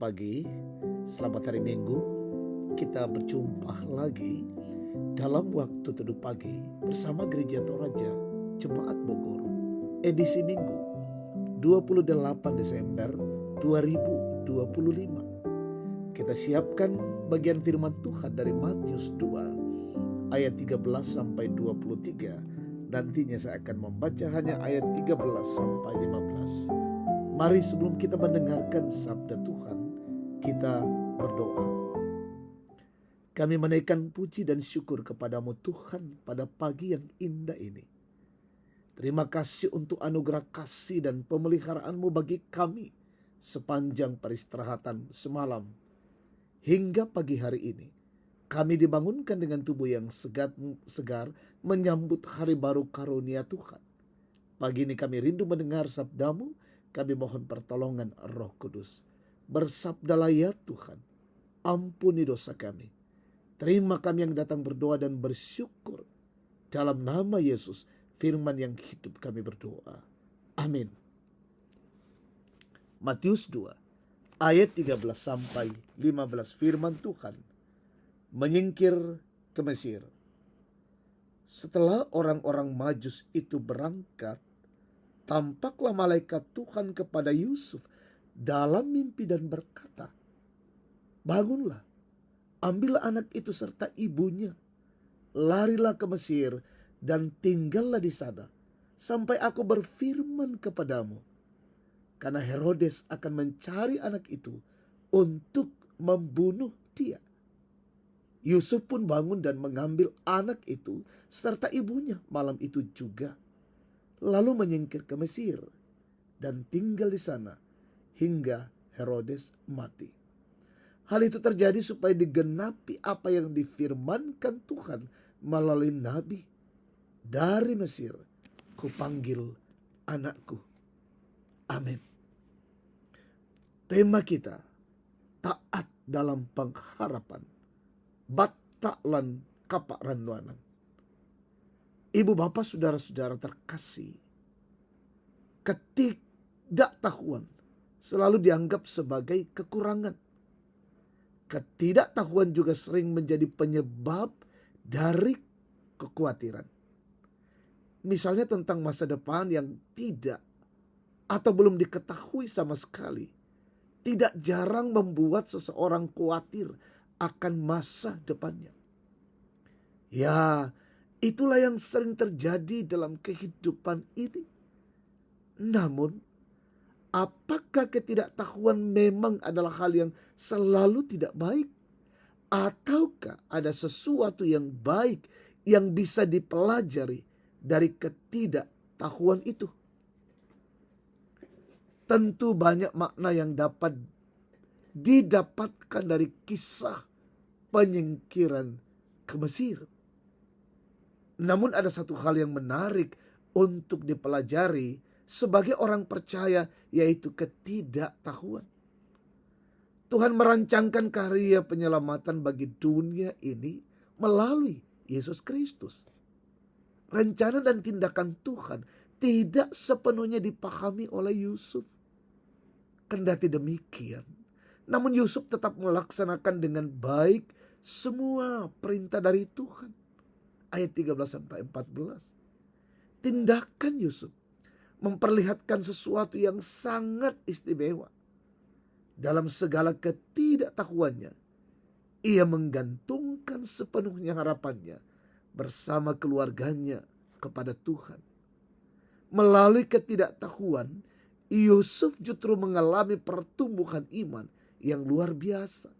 pagi, selamat hari Minggu. Kita berjumpa lagi dalam waktu teduh pagi bersama Gereja Toraja Jemaat Bogor. Edisi Minggu 28 Desember 2025. Kita siapkan bagian firman Tuhan dari Matius 2 ayat 13 sampai 23. Nantinya saya akan membaca hanya ayat 13 sampai 15. Mari sebelum kita mendengarkan sabda Tuhan, kita berdoa. Kami menaikkan puji dan syukur kepadamu Tuhan pada pagi yang indah ini. Terima kasih untuk anugerah kasih dan pemeliharaanmu bagi kami sepanjang peristirahatan semalam. Hingga pagi hari ini, kami dibangunkan dengan tubuh yang segar menyambut hari baru karunia Tuhan. Pagi ini kami rindu mendengar sabdamu, kami mohon pertolongan Roh Kudus. Bersabdalah ya Tuhan, ampuni dosa kami. Terima kami yang datang berdoa dan bersyukur. Dalam nama Yesus, firman yang hidup kami berdoa. Amin. Matius 2 ayat 13 sampai 15, firman Tuhan. Menyingkir ke Mesir. Setelah orang-orang Majus itu berangkat, tampaklah malaikat Tuhan kepada Yusuf dalam mimpi dan berkata, "Bangunlah, ambillah anak itu serta ibunya, larilah ke Mesir dan tinggallah di sana sampai aku berfirman kepadamu. Karena Herodes akan mencari anak itu untuk membunuh dia." Yusuf pun bangun dan mengambil anak itu serta ibunya malam itu juga, lalu menyingkir ke Mesir dan tinggal di sana hingga Herodes mati. Hal itu terjadi supaya digenapi apa yang difirmankan Tuhan melalui nabi, "Dari Mesir kupanggil anakku." Amin. Tema kita, taat dalam pengharapan, bataklan kapak randuanan. Ibu bapak saudara-saudara terkasih, ketidaktahuan selalu dianggap sebagai kekurangan. Ketidaktahuan juga sering menjadi penyebab dari kekhawatiran. Misalnya tentang masa depan yang tidak atau belum diketahui sama sekali, tidak jarang membuat seseorang khawatir akan masa depannya. Ya, itulah yang sering terjadi dalam kehidupan ini. Namun, apakah ketidaktahuan memang adalah hal yang selalu tidak baik? Ataukah ada sesuatu yang baik yang bisa dipelajari dari ketidaktahuan itu? Tentu banyak makna yang dapat didapatkan dari kisah penyingkiran ke Mesir. Namun ada satu hal yang menarik untuk dipelajari sebagai orang percaya, yaitu ketidaktahuan. Tuhan merancangkan karya penyelamatan bagi dunia ini melalui Yesus Kristus. Rencana dan tindakan Tuhan tidak sepenuhnya dipahami oleh Yusuf. Kendati demikian, namun Yusuf tetap melaksanakan dengan baik semua perintah dari Tuhan. Ayat 13 sampai 14. Tindakan Yusuf memperlihatkan sesuatu yang sangat istimewa. Dalam segala ketidaktahuannya, ia menggantungkan sepenuhnya harapannya bersama keluarganya kepada Tuhan. Melalui ketidaktahuan, Yusuf justru mengalami pertumbuhan iman yang luar biasa.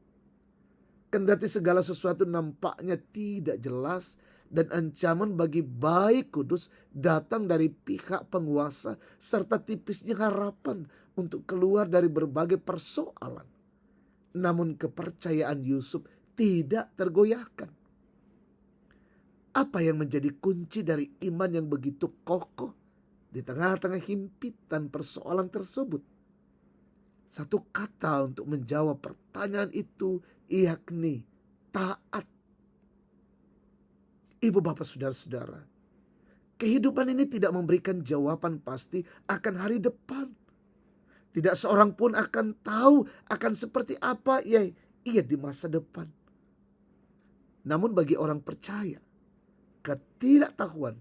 Kendati segala sesuatu nampaknya tidak jelas dan ancaman bagi baik kudus datang dari pihak penguasa serta tipisnya harapan untuk keluar dari berbagai persoalan, namun kepercayaan Yusuf tidak tergoyahkan. Apa yang menjadi kunci dari iman yang begitu kokoh di tengah-tengah himpitan persoalan tersebut? Satu kata untuk menjawab pertanyaan itu, yakni taat. Ibu bapak saudara-saudara, kehidupan ini tidak memberikan jawaban pasti akan hari depan. Tidak seorang pun akan tahu akan seperti apa ia di masa depan. Namun bagi orang percaya, ketidaktahuan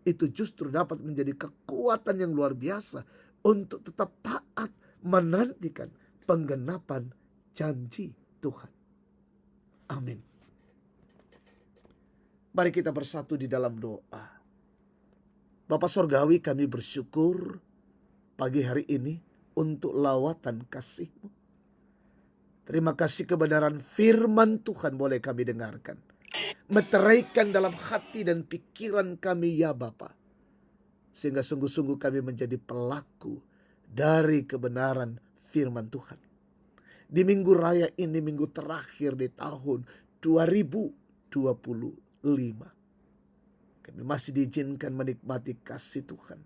itu justru dapat menjadi kekuatan yang luar biasa untuk tetap taat menantikan penggenapan janji Tuhan. Amin. Mari kita bersatu di dalam doa. Bapa Sorgawi, kami bersyukur pagi hari ini untuk lawatan kasih-Mu. Terima kasih kebenaran firman Tuhan boleh kami dengarkan. Meteraikan dalam hati dan pikiran kami ya Bapa. Sehingga sungguh-sungguh kami menjadi pelaku dari kebenaran firman Tuhan. Di minggu raya ini, minggu terakhir di tahun 2025. Kami masih diizinkan menikmati kasih Tuhan.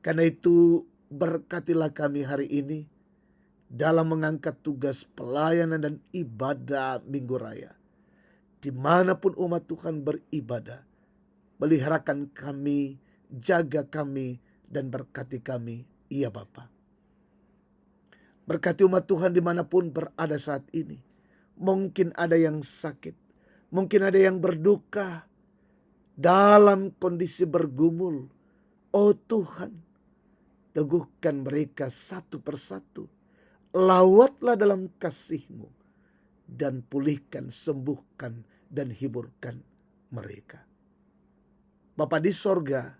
Karena itu berkatilah kami hari ini dalam mengangkat tugas pelayanan dan ibadah minggu raya. Dimanapun umat Tuhan beribadah, peliharakan kami, jaga kami, dan berkati kami, ya Bapa. Berkati umat Tuhan dimanapun berada saat ini. Mungkin ada yang sakit, mungkin ada yang berduka, dalam kondisi bergumul. Oh Tuhan, teguhkan mereka satu persatu. Lawatlah dalam kasih-Mu dan pulihkan, sembuhkan, dan hiburkan mereka. Bapa di sorga,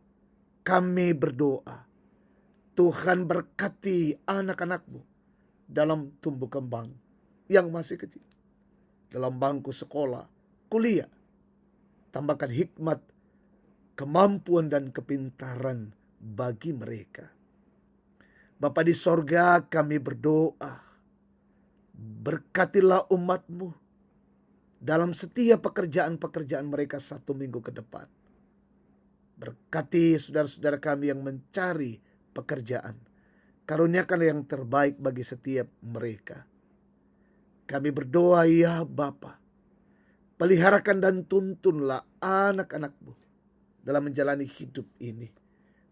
kami berdoa, Tuhan berkati anak-anak-Mu dalam tumbuh kembang yang masih kecil, dalam bangku sekolah, kuliah. Tambahkan hikmat, kemampuan, dan kepintaran bagi mereka. Bapa di sorga, kami berdoa, berkatilah umat-Mu dalam setiap pekerjaan-pekerjaan mereka satu minggu ke depan. Berkati saudara-saudara kami yang mencari pekerjaan. Karuniakan yang terbaik bagi setiap mereka. Kami berdoa ya Bapa, peliharakan dan tuntunlah anak-anak-Mu dalam menjalani hidup ini.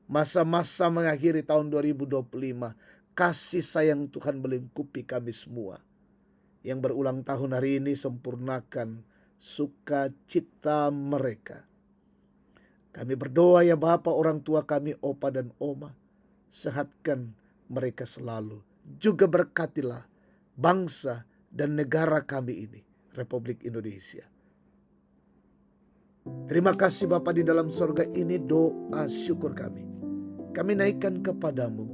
Masa-masa mengakhiri tahun 2025, kasih sayang Tuhan melingkupi kami semua. Yang berulang tahun hari ini, sempurnakan sukacita mereka. Kami berdoa ya Bapa, orang tua kami, opa dan oma, sehatkan mereka selalu. Juga berkatilah bangsa dan negara kami ini, Republik Indonesia. Terima kasih Bapa, di dalam sorga ini doa syukur kami naikkan kepadamu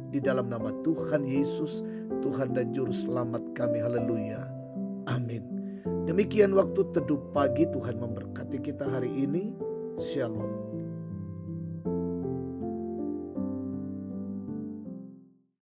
di dalam nama Tuhan Yesus, Tuhan dan Juru Selamat kami. Haleluya. Amin. Demikian waktu teduh pagi, Tuhan memberkati kita hari ini. Shalom.